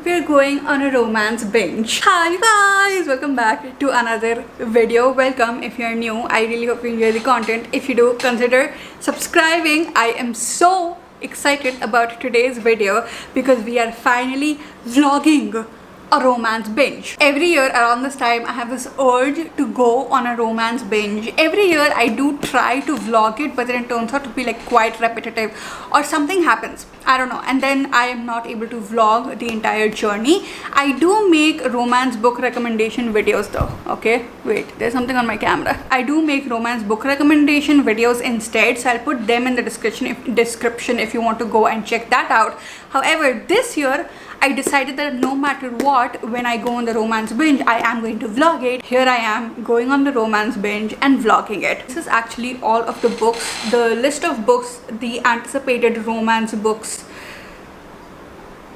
we're going on a romance binge. Hi you guys, welcome back to another video. Welcome if you're new. I really hope you enjoy the content. If you do, consider subscribing. I am so excited about today's video because we are finally vlogging a romance binge. Every year around this time I have this urge to go on a romance binge. Every year I do try to vlog it, but then it turns out to be like quite repetitive or something happens, I don't know, and then I am not able to vlog the entire journey. I do make romance book recommendation videos though. Okay, wait, there's something on my camera. I do make romance book recommendation videos instead, so I'll put them in the description if you want to go and check that out. However, this year I decided that no matter what, when I go on the romance binge, I am going to vlog it. Here I am going on the romance binge and vlogging it. This is actually all of the books, the list of books, the anticipated romance books.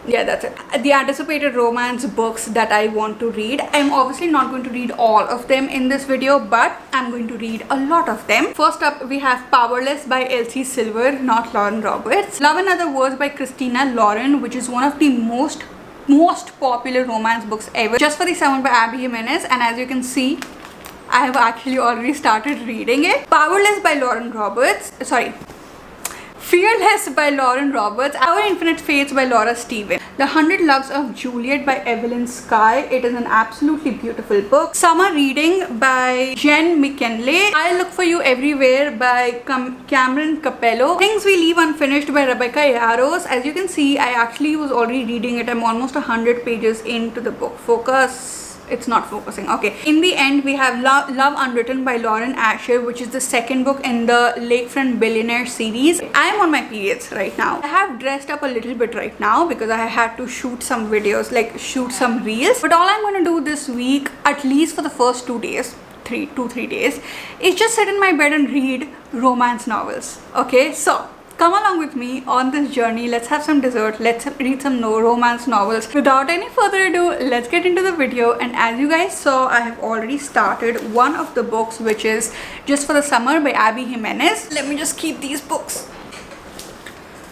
Yeah, that's it. The anticipated romance books that I want to read. I'm obviously not going to read all of them in this video, but I'm going to read a lot of them. First up, we have Powerless by Elsie Silver, not Lauren Roberts. Love and Other Words by Christina Lauren, which is one of the most popular romance books ever. Just for the Summer by Abby Jimenez, and as you can see, I have actually already started reading it. Powerless by Lauren Roberts. Fearless by Lauren Roberts. Our Infinite Fates by Laura Stephen. The 100 Loves of Juliet by Evelyn Sky. It is an absolutely beautiful book. Summer Reading by Jen McKinley. I Look for You Everywhere by Cameron Capello. Things We Leave Unfinished by Rebecca Yaros. As you can see, I actually was already reading it. I'm almost 100 pages into the book. Focus. It's not focusing. Okay. In the end, we have Love Unwritten by Lauren Asher, which is the second book in the Lakefront Billionaire series. I am on my periods right now. I have dressed up a little bit right now because I had to shoot some videos, like shoot some reels. But all I'm going to do this week, at least for the first 2 days, 3 days, is just sit in my bed and read romance novels. Okay, so come along with me on this journey. Let's have some dessert. Let's read some romance novels. Without any further ado, let's get into the video. And as you guys saw, I have already started one of the books, which is Just for the Summer by Abby Jimenez. Let me just keep these books.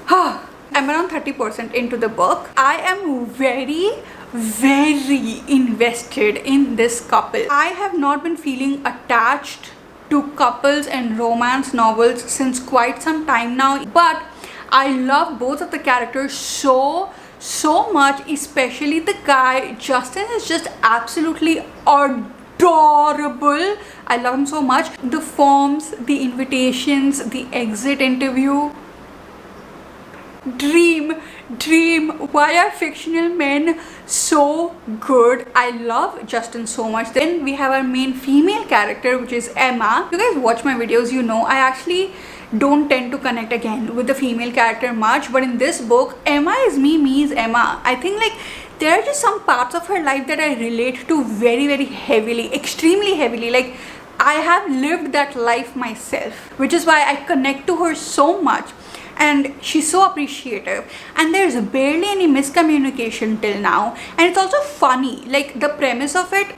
I'm around 30% into the book. I am very invested in this couple. I have not been feeling attached to couples and romance novels since quite some time now, but I love both of the characters so much, especially the guy. Justin is just absolutely adorable. I love him so much. The forms, the invitations, the exit interview. Dream. Why are fictional men so good? I love Justin so much. Then we have our main female character, which is Emma. If you guys watch my videos, you know I actually don't tend to connect again with the female character much, but in this book, Emma is me is Emma. I think like there are just some parts of her life that I relate to very heavily, extremely heavily. Like I have lived that life myself, which is why I connect to her so much. And she's so appreciative, and there's barely any miscommunication till now, and it's also funny. Like the premise of it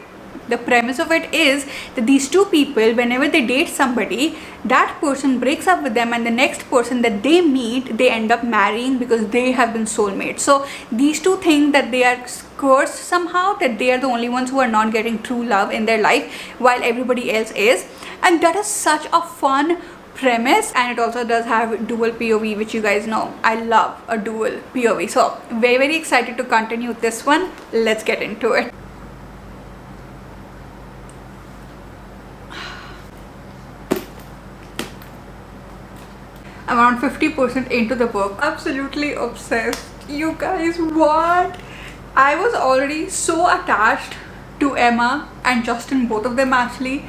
is that these two people, whenever they date somebody, that person breaks up with them, and the next person that they meet, they end up marrying because they have been soulmates. So these two think that they are cursed somehow, that they are the only ones who are not getting true love in their life while everybody else is, and that is such a fun premise. And it also does have dual POV, which you guys know I love a dual POV. So very excited to continue this one. Let's get into it. I'm around 50% into the book. Absolutely obsessed. You guys, what? I was already so attached to Emma and Justin, both of them actually,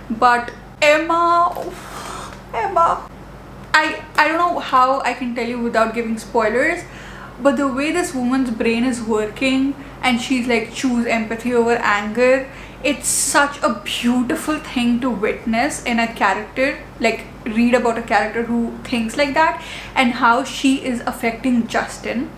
but Emma, I don't know how I can tell you without giving spoilers, but the way this woman's brain is working, and she's like, choose empathy over anger, it's such a beautiful thing to witness in a character. Like read about a character who thinks like that, and how she is affecting Justin.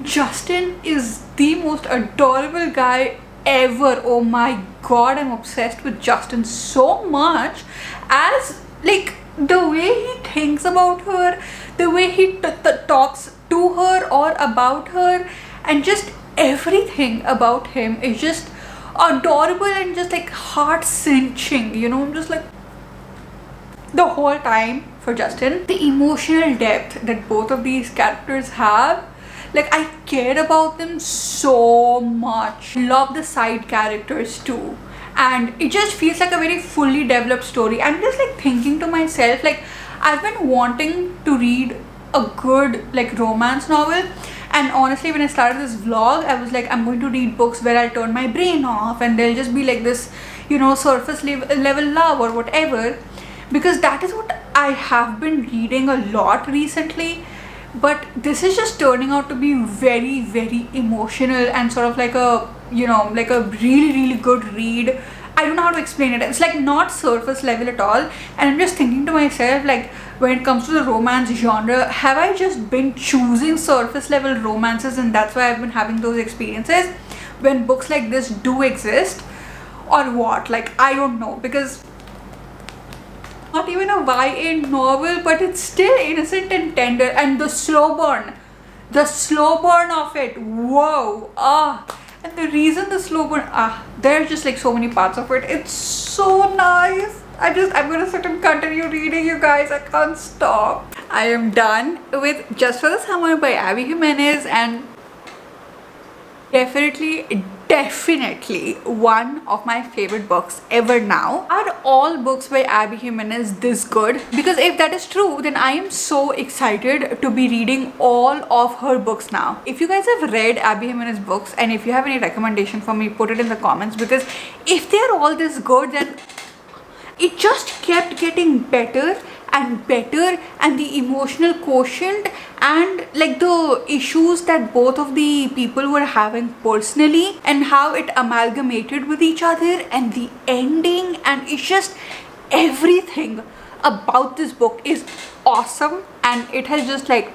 Justin is the most adorable guy ever. Oh my god, I'm obsessed with Justin so much. As like the way he thinks about her, the way he talks to her or about her, and just everything about him is just adorable and just like heart cinching, you know. I'm just like the whole time for Justin. The emotional depth that both of these characters have, like I care about them so much. Love the side characters too, and it just feels like a very fully developed story. I'm just like thinking to myself, like I've been wanting to read a good like romance novel, and honestly when I started this vlog I was like, I'm going to read books where I'll turn my brain off and they'll just be like this, you know, surface level love or whatever, because that is what I have been reading a lot recently. But this is just turning out to be very, very emotional and sort of like a, you know, like a really good read. I don't know how to explain it. It's like not surface level at all. And I'm just thinking to myself, like when it comes to the romance genre, have I just been choosing surface level romances and that's why I've been having those experiences when books like this do exist, or what? Like I don't know, because not even a YA novel, but it's still innocent and tender, and the slow burn of it, whoa, and the reason the slow burn, there's just like so many parts of it, it's so nice. I'm gonna sit and continue reading, you guys. I can't stop. I am done with Just for the Summer by Abby Jimenez, and definitely one of my favorite books ever now. Are all books by Abby Jimenez this good? Because if that is true, then I am so excited to be reading all of her books now. If you guys have read Abby Jimenez books and if you have any recommendation for me, put it in the comments, because if they're all this good, then it just kept getting better and better, and the emotional quotient and like the issues that both of the people were having personally and how it amalgamated with each other, and the ending, and it's just everything about this book is awesome, and it has just like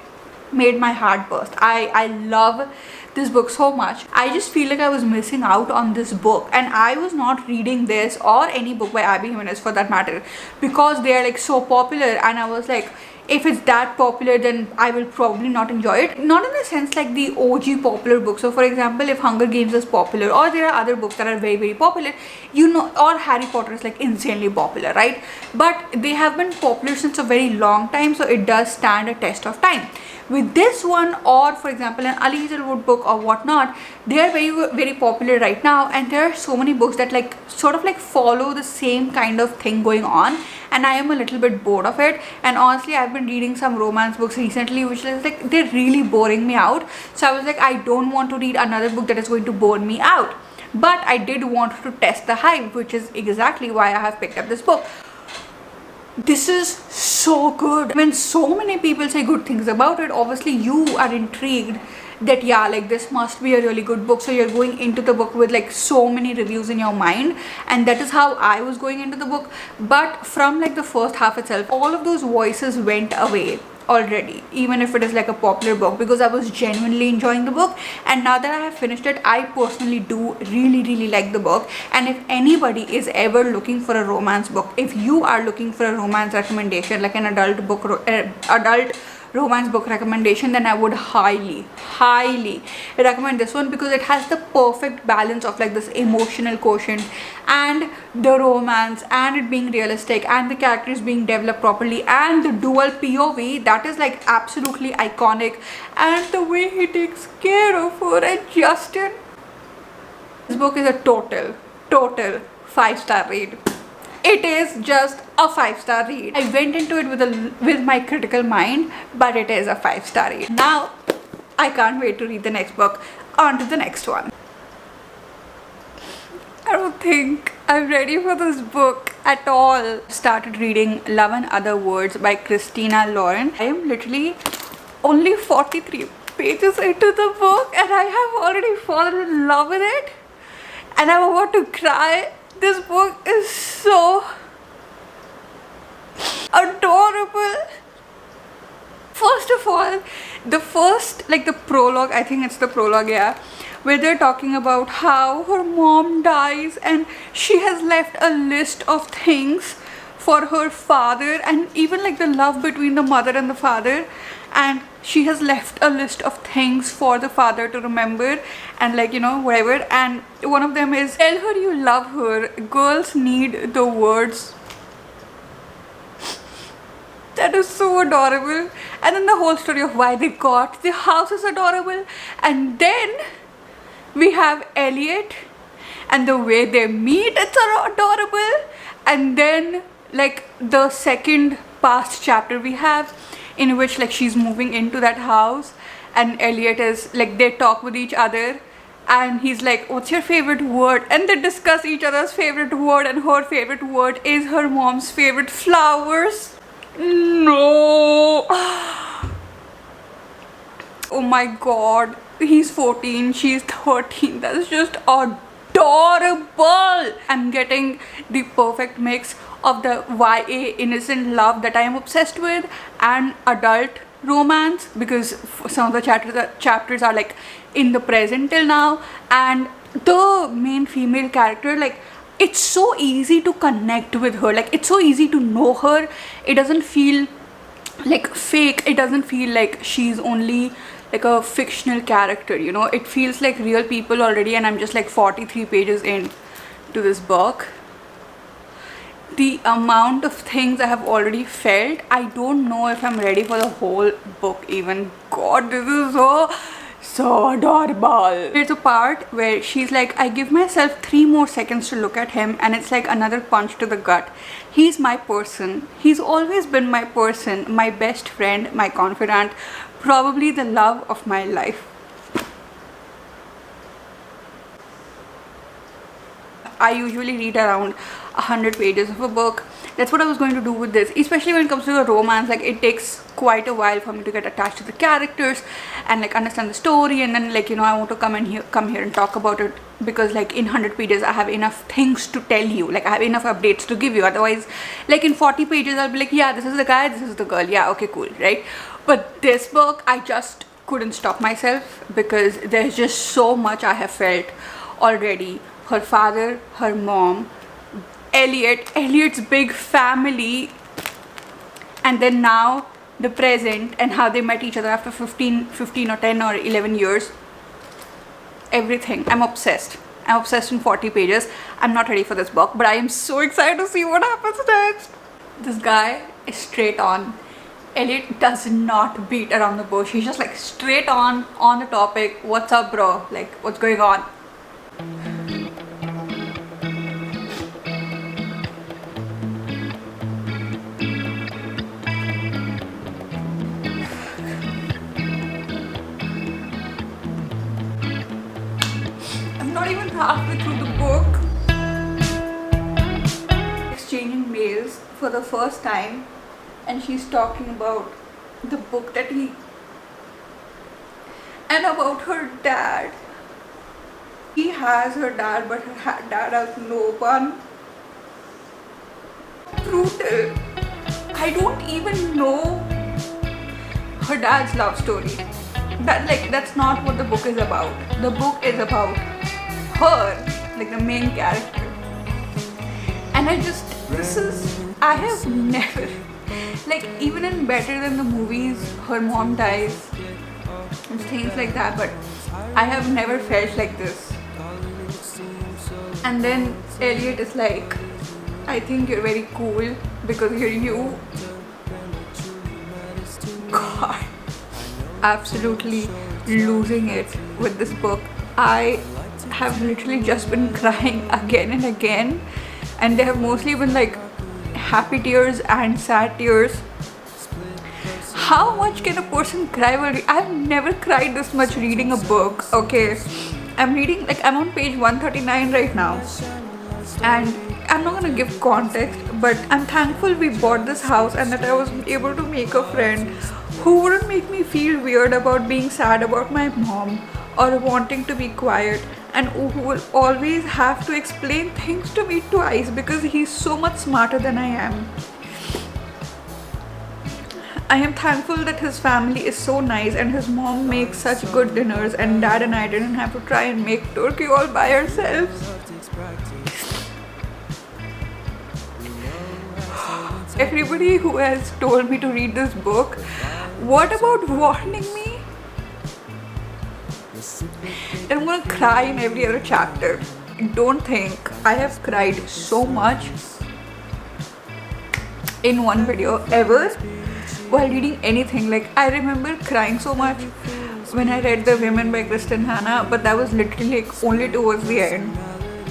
made my heart burst. I love this book so much. I just feel like I was missing out on this book, and I was not reading this or any book by Abby Jimenez for that matter because they are like so popular, and I was like, if it's that popular then I will probably not enjoy it. Not in the sense like the OG popular books. So for example, if Hunger Games is popular, or there are other books that are very popular, you know, or Harry Potter is like insanely popular, right? But they have been popular since a very long time, so it does stand a test of time. With this one, or for example an Ali Hazelwood book or whatnot, they are very popular right now, and there are so many books that like sort of like follow the same kind of thing going on, and I am a little bit bored of it. And honestly, I've been reading some romance books recently which is like they're really boring me out, so I was like, I don't want to read another book that is going to bore me out. But I did want to test the hype, which is exactly why I have picked up this book. This is so good. When so many people say good things about it, obviously you are intrigued that yeah, like this must be a really good book, so you're going into the book with like so many reviews in your mind, and that is how I was going into the book. But from like the first half itself, all of those voices went away already, even if it is like a popular book, because I was genuinely enjoying the book. And now that I have finished it, I personally do really like the book. And if anybody is ever looking for a romance book, if you are looking for a romance recommendation, like an adult romance book recommendation, then I would highly recommend this one, because it has the perfect balance of like this emotional quotient and the romance, and it being realistic, and the characters being developed properly, and the dual POV that is like absolutely iconic, and the way he takes care of her and Justin. This book is a total 5-star read. It is just a 5-star read. I went into it with my critical mind, but it is a 5-star read. Now I can't wait to read the next book. On to the next one. I don't think I'm ready for this book at all. Started reading Love and Other Words by Christina Lauren. I am literally only 43 pages into the book, and I have already fallen in love with it, and I'm about to cry. This book is so adorable. First of all, the prologue, I think it's the prologue, yeah, where they're talking about how her mom dies and she has left a list of things for her father, and even like the love between the mother and the father. And she has left a list of things for the father to remember, and like, you know, whatever, and one of them is tell her you love her. Girls need the words. That is so adorable. And then the whole story of why they got the house is adorable. And then we have Elliot and the way they meet, it's adorable. And then like the second past chapter we have, in which like she's moving into that house and Elliot is like, they talk with each other and he's like, what's your favorite word? And they discuss each other's favorite word, and her favorite word is her mom's favorite flowers. No. Oh my god, he's 14, she's 13. That's just adorable. I'm getting the perfect mix of the YA innocent love that I am obsessed with and adult romance, because some of the chapters are like in the present till now, and the main female character, like, it's so easy to connect with her, like it's so easy to know her. It doesn't feel like fake, it doesn't feel like she's only like a fictional character, you know. It feels like real people already, and I'm just like 43 pages in to this book. The amount of things I have already felt, I don't know if I'm ready for the whole book even. God, this is so adorable. There's a part where she's like, I give myself 3 more seconds to look at him and it's like another punch to the gut. He's my person. He's always been my person, my best friend, my confidant, probably the love of my life. I usually read around 100 pages of a book. That's what I was going to do with this, especially when it comes to the romance. Like, it takes quite a while for me to get attached to the characters and like understand the story, and then like, you know, I want to come here and talk about it, because like in 100 pages I have enough things to tell you, like I have enough updates to give you. Otherwise, like in 40 pages I'll be like, yeah, this is the guy, this is the girl, yeah, okay, cool, right? But this book, I just couldn't stop myself because there's just so much I have felt already. Her father, her mom, Elliot's big family, and then now the present and how they met each other after 15 or 10 or 11 years. Everything. I'm obsessed in 40 pages. I'm not ready for this book, but I am so excited to see what happens next. This guy is straight on. Elliot does not beat around the bush. He's just like straight on the topic. What's up, bro? Like, what's going on? Not even halfway through the book. Exchanging mails for the first time, and she's talking about the book that he, and about her dad. He has her dad, but her dad has no one. Brutal. I don't even know her dad's love story. That's not what the book is about. The book is about her, like the main character. And I have never, like, even in Better Than the Movies, her mom dies and things like that, but I have never felt like this. And then Elliot is like, I think you're very cool because you're you. God, absolutely losing it with this book. I have literally just been crying again and again, and they have mostly been like happy tears and sad tears. How much can a person cry while I've never cried this much reading a book. Okay, I'm on page 139 right now, and I'm not gonna give context, but I'm thankful we bought this house and that I was able to make a friend who wouldn't make me feel weird about being sad about my mom or wanting to be quiet, and who will always have to explain things to me twice because he's so much smarter than I am. I am thankful that his family is so nice and his mom makes such good dinners, and dad and I didn't have to try and make turkey all by ourselves. Everybody who has told me to read this book, What about warning me? I'm gonna cry in every other chapter. Don't think I have cried so much in one video ever while reading anything. Like, I remember crying so much when I read The Women by Kristen Hanna, but that was literally like only towards the end.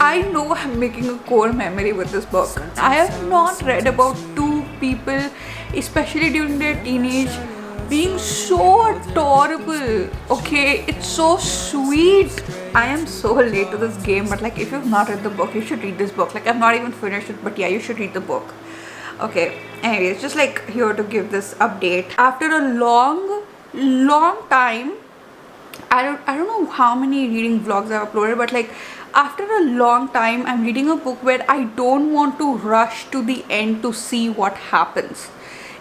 I know I'm making a core memory with this book. I have not read about two people, especially during their teenage, being so adorable. Okay, it's so sweet. I am so late to this game, but like, if you've not read the book, you should read this book. Like, I've not even finished it, but yeah, you should read the book. Okay, anyways, just like here to give this update. After a long time, I don't know how many reading vlogs I've uploaded, but like, after a long time, I'm reading a book where I don't want to rush to the end to see what happens,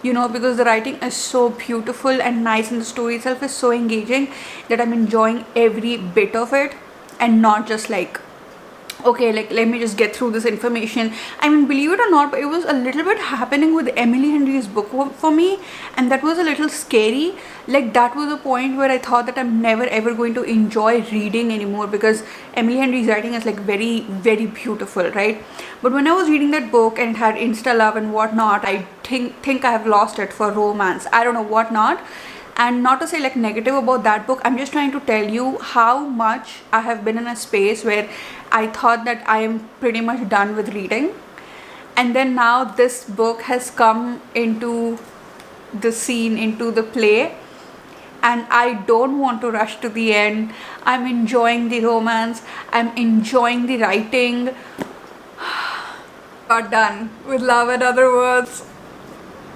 you know, because the writing is so beautiful and nice and the story itself is so engaging that I'm enjoying every bit of it, and not just like, okay, like, let me just get through this information. I mean, believe it or not, but it was a little bit happening with Emily Henry's book for me, and that was a little scary. Like, that was a point where I thought that I'm never ever going to enjoy reading anymore, because Emily Henry's writing is like very, very beautiful, right? But when I was reading that book and it had insta love and whatnot, I think I have lost it for romance. I don't know what not. And not to say like negative about that book, I'm just trying to tell you how much I have been in a space where I thought that I am pretty much done with reading, and then now this book has come into the scene, into the play, and I don't want to rush to the end. I'm enjoying the romance, I'm enjoying the writing. Got done with Love and Other Words.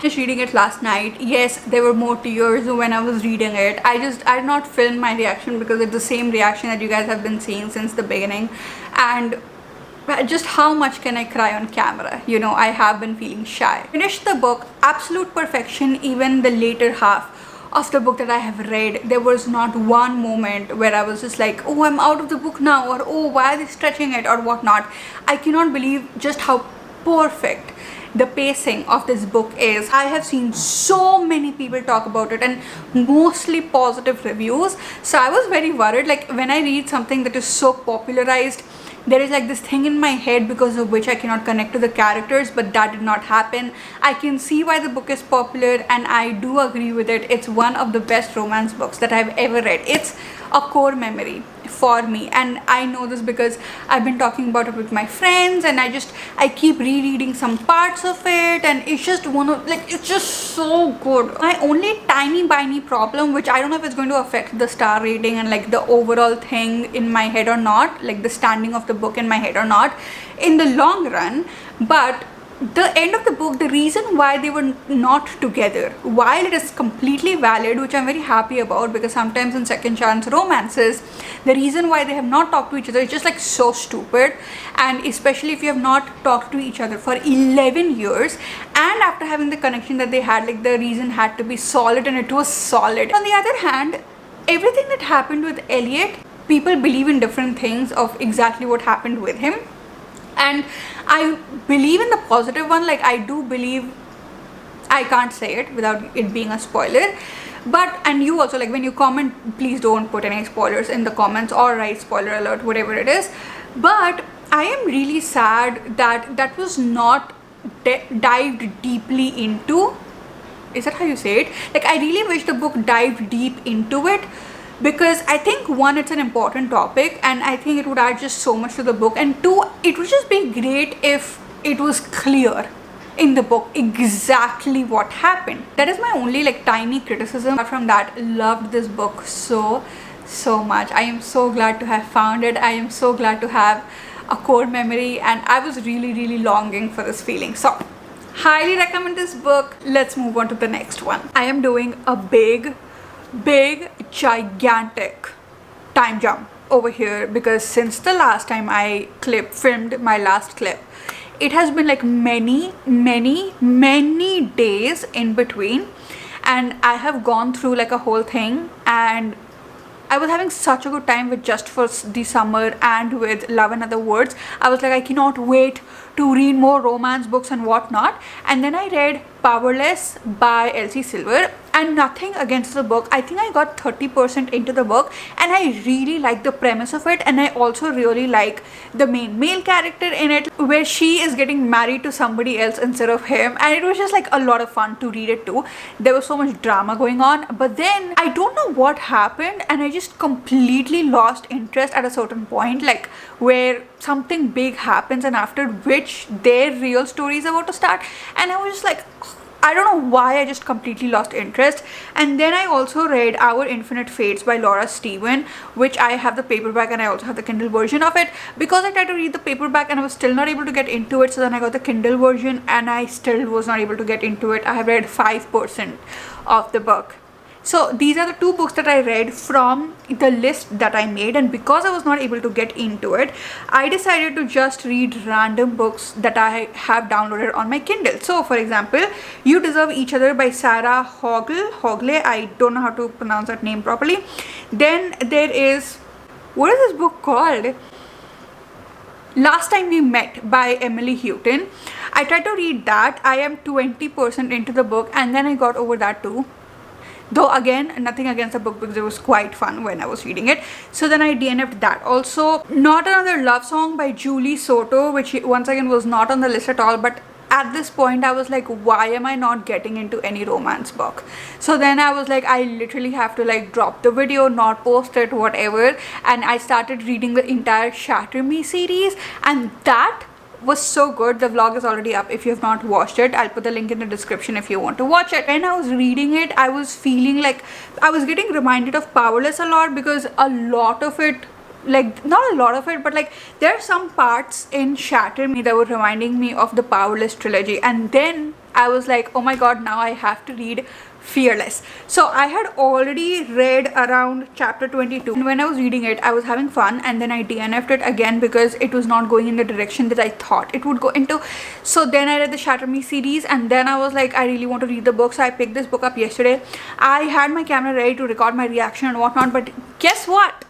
Just reading it last night. Yes, there were more tears when I was reading it. I did not film my reaction because it's the same reaction that you guys have been seeing since the beginning, and just how much can I cry on camera? You know, I have been feeling shy. Finished the book, absolute perfection. Even the later half of the book that I have read, there was not one moment where I was just like, oh, I'm out of the book now, or oh, why are they stretching it, or whatnot. I cannot believe just how perfect the pacing of this book is. I have seen so many people talk about it, and mostly positive reviews. So I was very worried, like, when I read something that is so popularized, there is like this thing in my head because of which I cannot connect to the characters, but that did not happen. I can see why the book is popular, and I do agree with it. It's one of the best romance books that I've ever read. It's a core memory for me, and I know this because I've been talking about it with my friends, and I keep rereading some parts of it, and it's just it's just so good. My only tiny problem, which I don't know if it's going to affect the star rating and like the overall thing in my head or not, like the standing of the book in my head or not in the long run, but the end of the book, the reason why they were not together, while it is completely valid, which I'm very happy about, because sometimes in second chance romances, the reason why they have not talked to each other is just like so stupid. And especially if you have not talked to each other for 11 years, and after having the connection that they had, like, the reason had to be solid, and it was solid. On the other hand, everything that happened with Elliot, people believe in different things of exactly what happened with him, and I believe in the positive one. Like, I do believe, I can't say it without it being a spoiler, but, and you also, like, when you comment, please don't put any spoilers in the comments or write spoiler alert, whatever it is. But I am really sad that that was not dived deeply into. Is that how you say it? Like, I really wish the book dived deep into it, because I think, one, it's an important topic, and I think it would add just so much to the book, and two, it would just be great if it was clear in the book exactly what happened. That is my only like tiny criticism. Apart from that, loved this book so much. I am so glad to have found it. I am so glad to have a core memory, and I was really longing for this feeling. So highly recommend this book. Let's move on to the next one. I am doing a big gigantic time jump over here, because since the last time I filmed my last clip, it has been like many days in between, and I have gone through like a whole thing, and I was having such a good time with Just for the Summer and with Love and Other Words. I was like, I cannot wait to read more romance books and whatnot. And then I read Powerless by Elsie Silver, And nothing against the book, I think I got 30% into the book, and I really like the premise of it, and I also really like the main male character in it, where she is getting married to somebody else instead of him, and it was just like a lot of fun to read it too. There was so much drama going on, but then I don't know what happened, and I just completely lost interest at a certain point, like where something big happens and after which their real story is about to start, and I was just like, I don't know why, I just completely lost interest. And then I also read Our Infinite Fates by Laura Stephen, which I have the paperback and I also have the Kindle version of it, because I tried to read the paperback and I was still not able to get into it. So then I got the Kindle version and I still was not able to get into it. I have read 5% of the book. So these are the two books that I read from the list that I made, and because I was not able to get into it, I decided to just read random books that I have downloaded on my Kindle. So for example, You Deserve Each Other by Sarah Hogle, I don't know how to pronounce that name properly. Then there is, what is this book called? Last Time We Met by Emily Houghton. I tried to read that. I am 20% into the book and then I got over that too. Though again, nothing against the book because it was quite fun when I was reading it. So then I DNF'd that. Also, Not Another Love Song by Julie Soto, which once again was not on the list at all. But at this point, I was like, why am I not getting into any romance book? So then I was like, I literally have to like drop the video, not post it, whatever. And I started reading the entire Shatter Me series, and that was so good. The vlog is already up if you have not watched it. I'll put the link in the description if you want to watch it. When I was reading it, I was feeling like I was getting reminded of Powerless a lot, because a lot of it, like not a lot of it, but like there are some parts in Shatter Me that were reminding me of the Powerless trilogy. And then I was like, oh my god, now I have to read Fearless. So I had already read around chapter 22, and when I was reading it I was having fun, and then I DNF'd it again because it was not going in the direction that I thought it would go into. So then I read the Shatter Me series, and then I was like, I really want to read the book. So I picked this book up yesterday. I had my camera ready to record my reaction and whatnot, but guess what?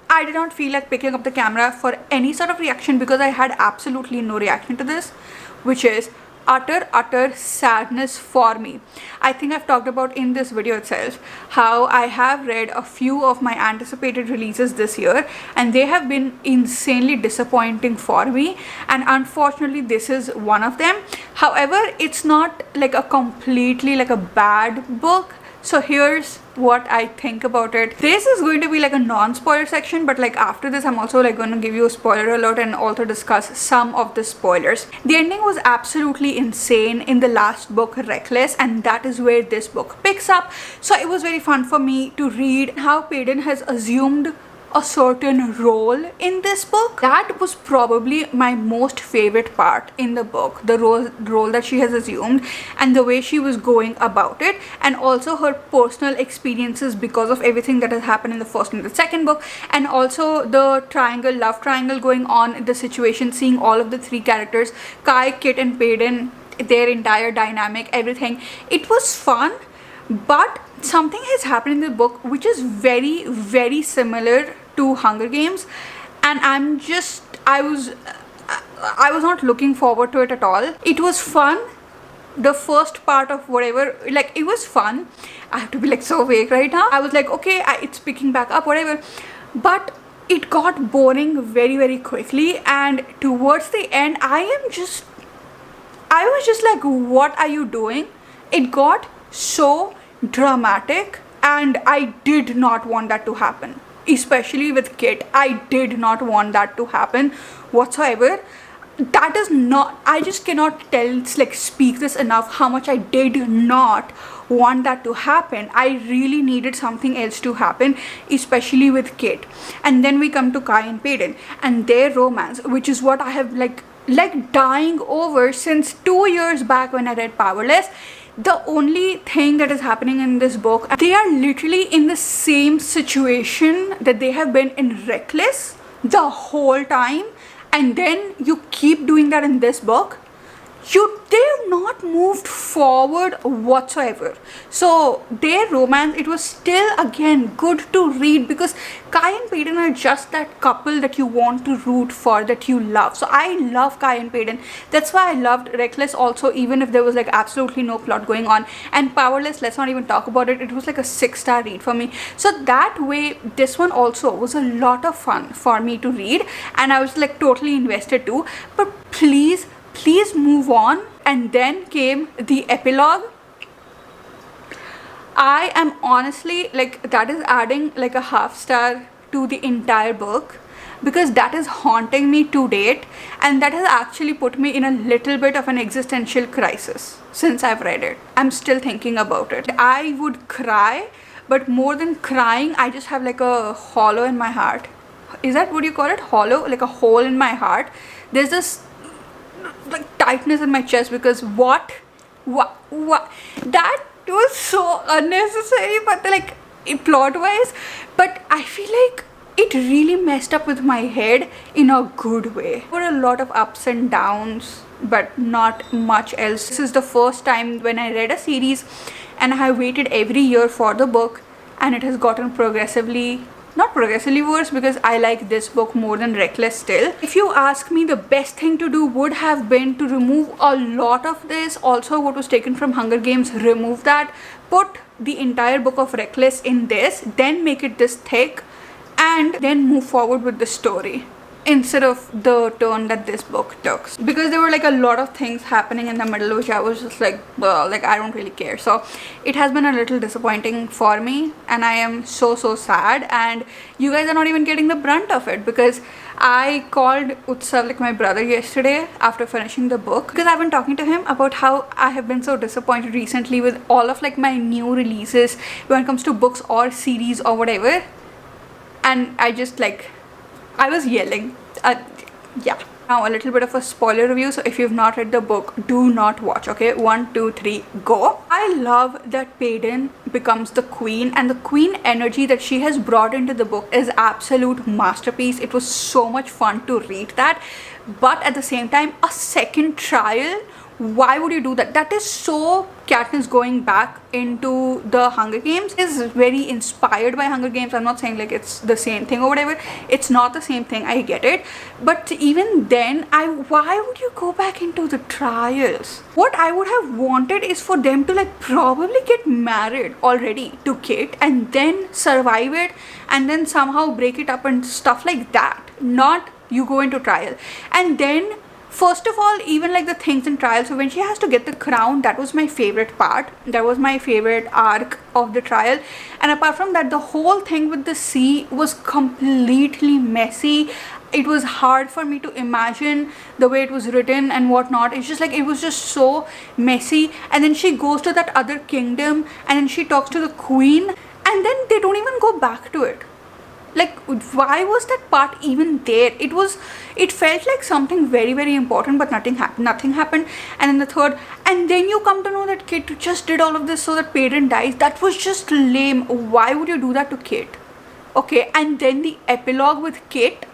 I did not feel like picking up the camera for any sort of reaction because I had absolutely no reaction to this, which is utter sadness for me. I think I've talked about in this video itself how I have read a few of my anticipated releases this year, and they have been insanely disappointing for me, and unfortunately this is one of them. However, it's not like a completely like a bad book. So here's what I think about it. This is going to be like a non-spoiler section, but like after this I'm also like going to give you a spoiler alert and also discuss some of the spoilers. The ending was absolutely insane in the last book, Reckless, and that is where this book picks up. So it was very fun for me to read how Payden has assumed a certain role in this book. That was probably my most favorite part in the book, the role that she has assumed and the way she was going about it, and also her personal experiences because of everything that has happened in the first and the second book, and also the love triangle going on in the situation, seeing all of the three characters, Kai, Kit and Payden, their entire dynamic, everything. It was fun, but something has happened in the book which is very similar to Hunger Games, and I was not looking forward to it at all. It was fun, the first part of whatever, like it was fun. I have to be like so vague right now. I was like, okay, it's picking back up, whatever, but it got boring very quickly, and towards the end I was just like, what are you doing? It got so dramatic, and I did not want that to happen, especially with Kit. I did not want that to happen whatsoever. That is not, I just cannot speak this enough how much I did not want that to happen. I really needed something else to happen, especially with Kit. And then we come to Kai and Payden and their romance, which is what I have like dying over since 2 years back when I read Powerless. The only thing that is happening in this book, they are literally in the same situation that they have been in Reckless the whole time, and then you keep doing that in this book. they've not moved forward whatsoever. So their romance, it was still again good to read, because Kai and Peyton are just that couple that you want to root for, that you love. So I love Kai and Peyton. That's why I loved Reckless also, even if there was like absolutely no plot going on. And Powerless, let's not even talk about it. It was like a 6-star read for me. So that way, this one also was a lot of fun for me to read, and I was like totally invested too. But please move on. And then came the epilogue. I am honestly like, that is adding like a half star to the entire book, because that is haunting me to date, and that has actually put me in a little bit of an existential crisis since I've read it. I'm still thinking about it. I would cry, but more than crying, I just have like a hollow in my heart. Is that what you call it? Hollow? Like a hole in my heart. There's this like tightness in my chest, because what that was so unnecessary, but like plot wise, but I feel like it really messed up with my head in a good way. There were a lot of ups and downs, but not much else. This is the first time when I read a series and I have waited every year for the book, and it has gotten not progressively worse, because I like this book more than Reckless still. If you ask me, the best thing to do would have been to remove a lot of this. Also, what was taken from Hunger Games, remove that. Put the entire book of Reckless in this, then make it this thick, and then move forward with the story, instead of the turn that this book took, because there were like a lot of things happening in the middle which I was just like, well, like I don't really care. So it has been a little disappointing for me, and I am so sad, and you guys are not even getting the brunt of it, because I called Utsav, like my brother, yesterday after finishing the book, because I've been talking to him about how I have been so disappointed recently with all of like my new releases when it comes to books or series or whatever, and I just like, I was yelling. Yeah. Now a little bit of a spoiler review. So if you've not read the book, do not watch. Okay, 1, 2, 3, go. I love that Peyton becomes the queen, and the queen energy that she has brought into the book is absolute masterpiece. It was so much fun to read that, but at the same time, a second trial. Why would you do that? That is so Katniss going back into the Hunger Games is very inspired by Hunger Games. I'm not saying like it's the same thing or whatever. It's not the same thing, I get it. But even then, why would you go back into the trials? What I would have wanted is for them to like probably get married already to Kate, and then survive it, and then somehow break it up and stuff like that. Not you go into trial. And then first of all, even like the things in trial, so when she has to get the crown, that was my favorite part. That was my favorite arc of the trial. And apart from that, the whole thing with the sea was completely messy. It was hard for me to imagine the way it was written and whatnot. It's just like, it was just so messy. And then she goes to that other kingdom, and then she talks to the queen, and then they don't even go back to it. Like, why was that part even there? It felt like something very important, but nothing happened. And then the third, and then you come to know that Kate just did all of this so that Peyton dies. That was just lame. Why would you do that to Kate? Okay, and then the epilogue with Kate,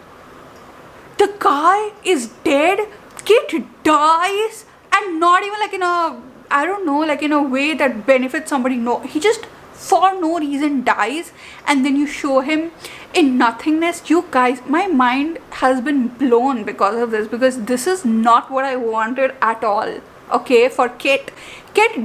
the guy is dead, Kate dies, and not even like in a, I don't know, like in a way that benefits somebody. No, he just for no reason dies, and then you show him in nothingness. You guys, my mind has been blown because of this, because this is not what I wanted at all. Okay, for Kate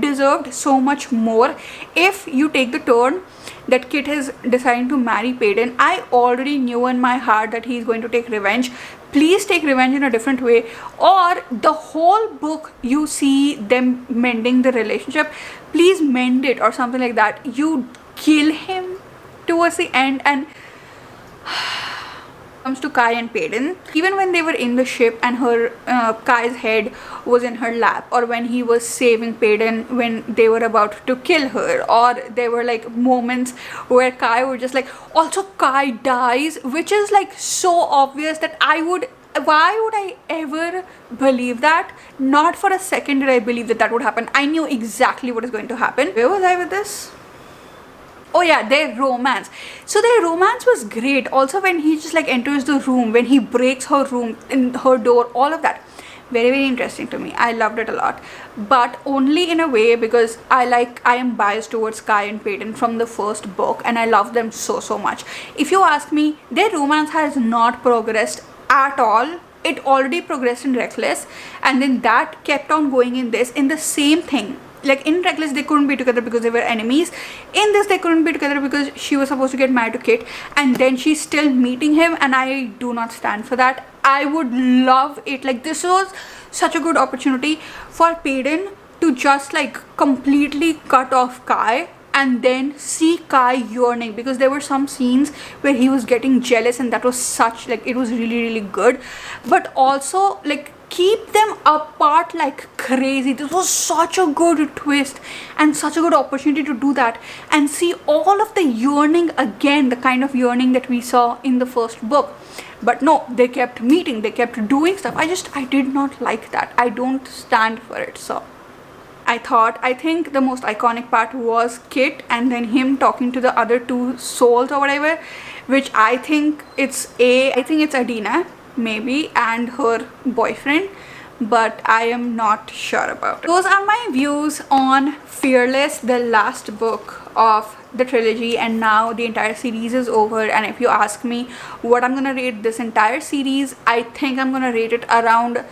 deserved so much more. If you take the turn that Kit is deciding to marry Peyton, I already knew in my heart that he's going to take revenge. Please take revenge in a different way, or the whole book you see them mending the relationship, please mend it or something like that. You kill him towards the end. And comes to Kai and Peyton, even when they were in the ship and her Kai's head was in her lap, or when he was saving Peyton when they were about to kill her, or there were like moments where Kai was just like, also Kai dies, which is like so obvious that why would I ever believe that? Not for a second did I believe that would happen. I knew exactly what is going to happen. Where was I with this? Oh yeah, their romance. So their romance was great. Also when he just like enters the room, when he breaks her room, in her door, all of that. very, very interesting to me. I loved it a lot, but only in a way because I am biased towards Kai and Peyton from the first book, and I love them so much. If you ask me, their romance has not progressed at all. It already progressed in Reckless, and then that kept on going in this, in the same thing. Like in Reckless they couldn't be together because they were enemies. In this they couldn't be together because she was supposed to get married to Kit, and then she's still meeting him, and I do not stand for that. I would love it. Like, this was such a good opportunity for Peyton to just like completely cut off Kai and then see Kai yearning, because there were some scenes where he was getting jealous, and that was such, like, it was really good. But also like keep them apart like crazy. This was such a good twist and such a good opportunity to do that and see all of the yearning again, the kind of yearning that we saw in the first book. But no, they kept meeting, they kept doing stuff. I did not like that. I don't stand for it. So I think the most iconic part was Kit and then him talking to the other two souls or whatever, which I think it's Adina maybe and her boyfriend, but I am not sure about it. Those are my views on Fearless, the last book of the trilogy, and now the entire series is over. And if you ask me what I'm gonna rate this entire series, I think I'm gonna rate it around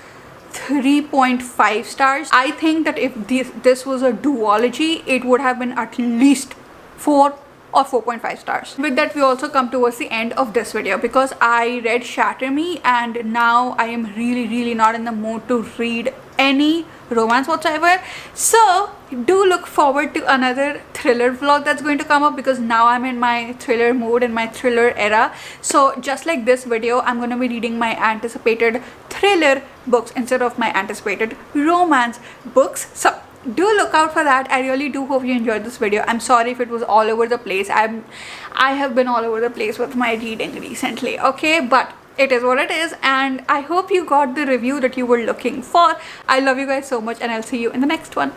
3.5 stars. I think that if this was a duology, it would have been at least 4 or 4.5 stars. With that, we also come towards the end of this video because I read Shatter Me, and now I am really not in the mood to read any romance whatsoever. So do look forward to another thriller vlog that's going to come up, because now I'm in my thriller mood, in my thriller era. So just like this video, I'm going to be reading my anticipated thriller books instead of my anticipated romance books. So do look out for that. I really do hope you enjoyed this video. I'm sorry if it was all over the place. I have been all over the place with my reading recently, okay, but it is what it is, and I hope you got the review that you were looking for. I love you guys so much, and I'll see you in the next one.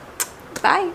Bye.